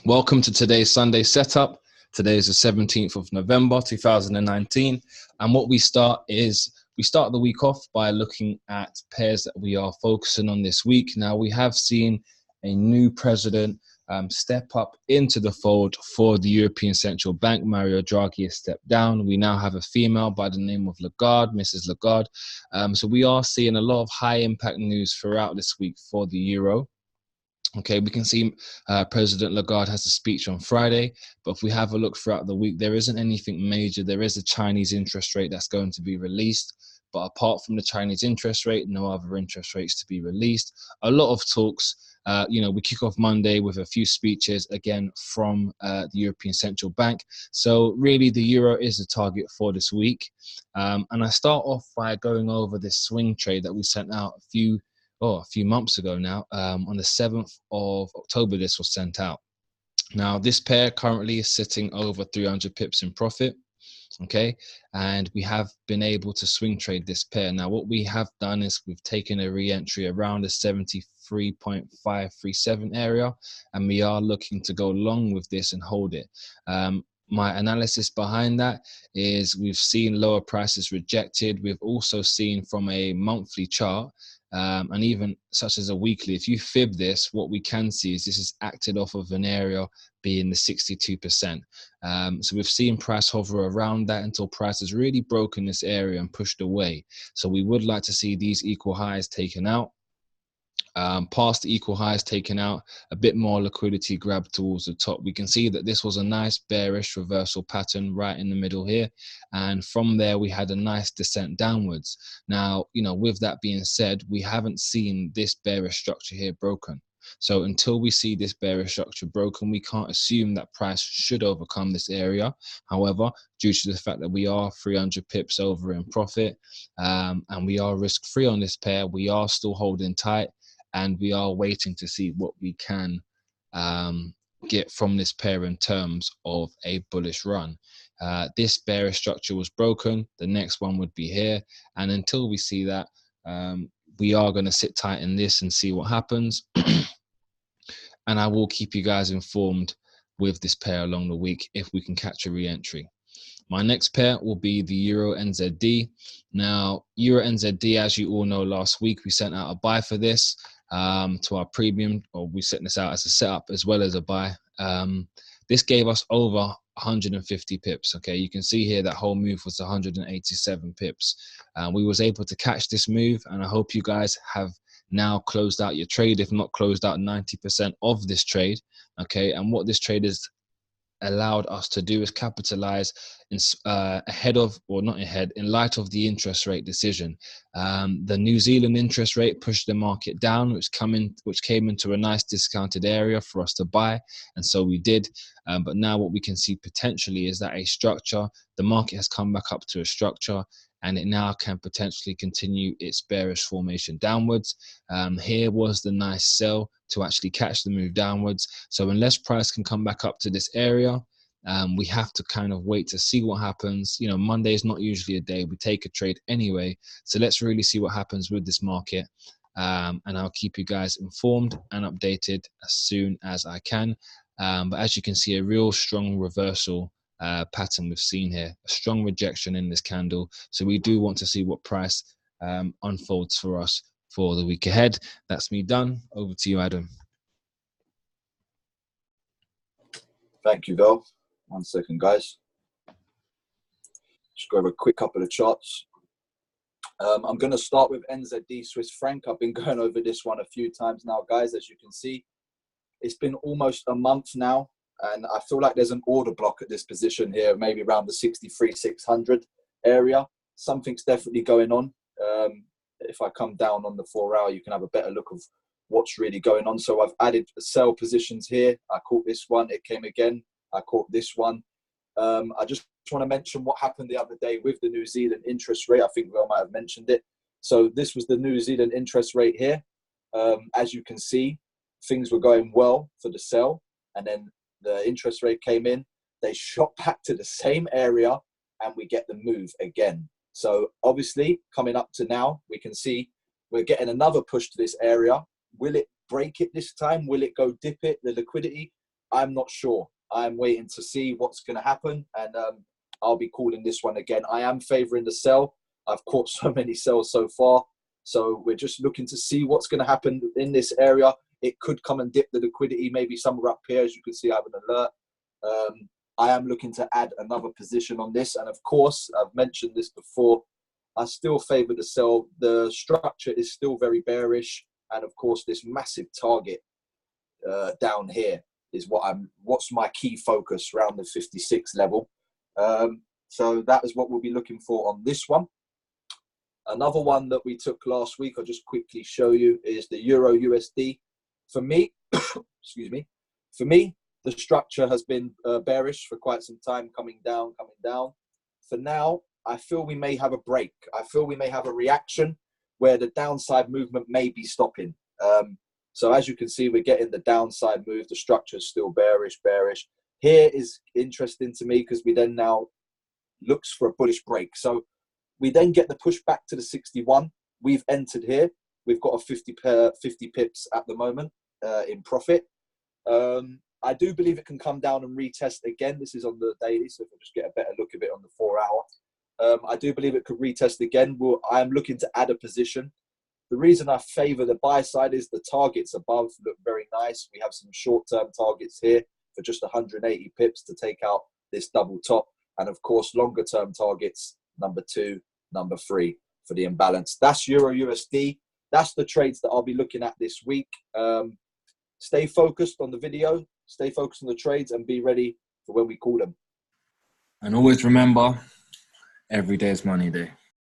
Welcome to today's Sunday setup. Today is the 17th of November 2019. And what we start the week off by looking at pairs that we are focusing on this week. Now, we have seen a new president step up into the fold for the European Central Bank. Mario Draghi has stepped down. We now have a female by the name of Lagarde, Mrs. Lagarde. So we are seeing a lot of high impact news throughout this week for the euro. Okay, we can see President Lagarde has a speech on Friday, but if we have a look throughout the week, there isn't anything major. There is a Chinese interest rate that's going to be released, but apart from the Chinese interest rate, no other interest rates to be released. A lot of talks. We kick off Monday with a few speeches again from the European Central Bank. So really, the euro is the target for this week. And I start off by going over this swing trade that we sent out a few months ago now. On the 7th of October, this was sent out. Now, this pair currently is sitting over 300 pips in profit. Okay, and we have been able to swing trade this pair. Now, what we have done is we've taken a re-entry around the 73.537 area, and we are looking to go long with this and hold it. My analysis behind that is we've seen lower prices rejected. We've also seen from a monthly chart and even such as a weekly, if you fib this, what we can see is this is acted off of an area being the 62%. So we've seen price hover around that until price has really broken this area and pushed away. So we would like to see these equal highs taken out. Past the equal highs taken out, a bit more liquidity grab towards the top. We can see that this was a nice bearish reversal pattern right in the middle here, and from there we had a nice descent downwards. Now, with that being said, we haven't seen this bearish structure here broken. So until we see this bearish structure broken, we can't assume that price should overcome this area. However, due to the fact that we are 300 pips over in profit, and we are risk free on this pair, we are still holding tight. And we are waiting to see what we can get from this pair in terms of a bullish run. This bearish structure was broken. The next one would be here. And until we see that, we are going to sit tight in this and see what happens. And I will keep you guys informed with this pair along the week if we can catch a re-entry. My next pair will be the Euro NZD. Now, Euro NZD, as you all know, last week we sent out a buy for this to our premium, or we sent this out as a setup as well as a buy. This gave us over 150 pips. Okay, you can see here that whole move was 187 pips. We was able to catch this move, and I hope you guys have now closed out your trade, if not closed out 90% of this trade. Okay, and what this trade is allowed us to do is capitalize in light of the interest rate decision. The New Zealand interest rate pushed the market down, which came into a nice discounted area for us to buy, and so we did. But now what we can see potentially is that the market has come back up to a structure, and it now can potentially continue its bearish formation downwards. Here was the nice sell to actually catch the move downwards. So unless price can come back up to this area, we have to kind of wait to see what happens. Monday is not usually a day we take a trade anyway. So let's really see what happens with this market. And I'll keep you guys informed and updated as soon as I can. But as you can see, a real strong reversal pattern we've seen here, a strong rejection in this candle. So we do want to see what price unfolds for us for the week ahead. That's me done. Over to you, Adam. Thank you, Val. 1 second, guys. Just go over a quick couple of charts. I'm going to start with NZD Swiss franc. I've been going over this one a few times now, guys. As you can see, it's been almost a month now, and I feel like there's an order block at this position here, maybe around the 63,600 area. Something's definitely going on. If I come down on the 4 hour, you can have a better look of what's really going on. So I've added sell positions here. I caught this one. It came again. I caught this one. I just want to mention what happened the other day with the New Zealand interest rate. I think Val might have mentioned it. So this was the New Zealand interest rate here. As you can see, things were going well for the sell, and then the interest rate came in. They shot back to the same area, and we get the move again. So obviously, coming up to now, we can see we're getting another push to this area. Will it break it this time? Will it go dip it? The liquidity I'm not sure. I'm waiting to see what's going to happen, and I'll be calling this one again. I am favouring the sell. I've caught so many sells so far, so we're just looking to see what's going to happen in this area. It could come and dip the liquidity, maybe somewhere up here. As you can see, I have an alert. I am looking to add another position on this, and of course, I've mentioned this before, I still favour the sell. The structure is still very bearish, and of course, this massive target down here is what's my key focus around the 56 level. So that is what we'll be looking for on this one. Another one that we took last week, I'll just quickly show you, is the Euro USD. For me, excuse me, for me, the structure has been bearish for quite some time, coming down. For now, I feel we may have a break. I feel we may have a reaction where the downside movement may be stopping. So as you can see, we're getting the downside move. The structure is still bearish. Here is interesting to me because we then now looks for a bullish break. So we then get the push back to the 61. We've entered here. We've got a 50 pips at the moment in profit. I do believe it can come down and retest again. This is on the daily, so if I just get a better look at it on the 4 hour. I do believe it could retest again. I am looking to add a position. The reason I favour the buy side is the targets above look very nice. We have some short-term targets here for just 180 pips to take out this double top. And of course, longer-term targets, number 2, number 3 for the imbalance. That's Euro USD. That's the trades that I'll be looking at this week. Stay focused on the video, stay focused on the trades, and be ready for when we call them. And always remember, every day is money day.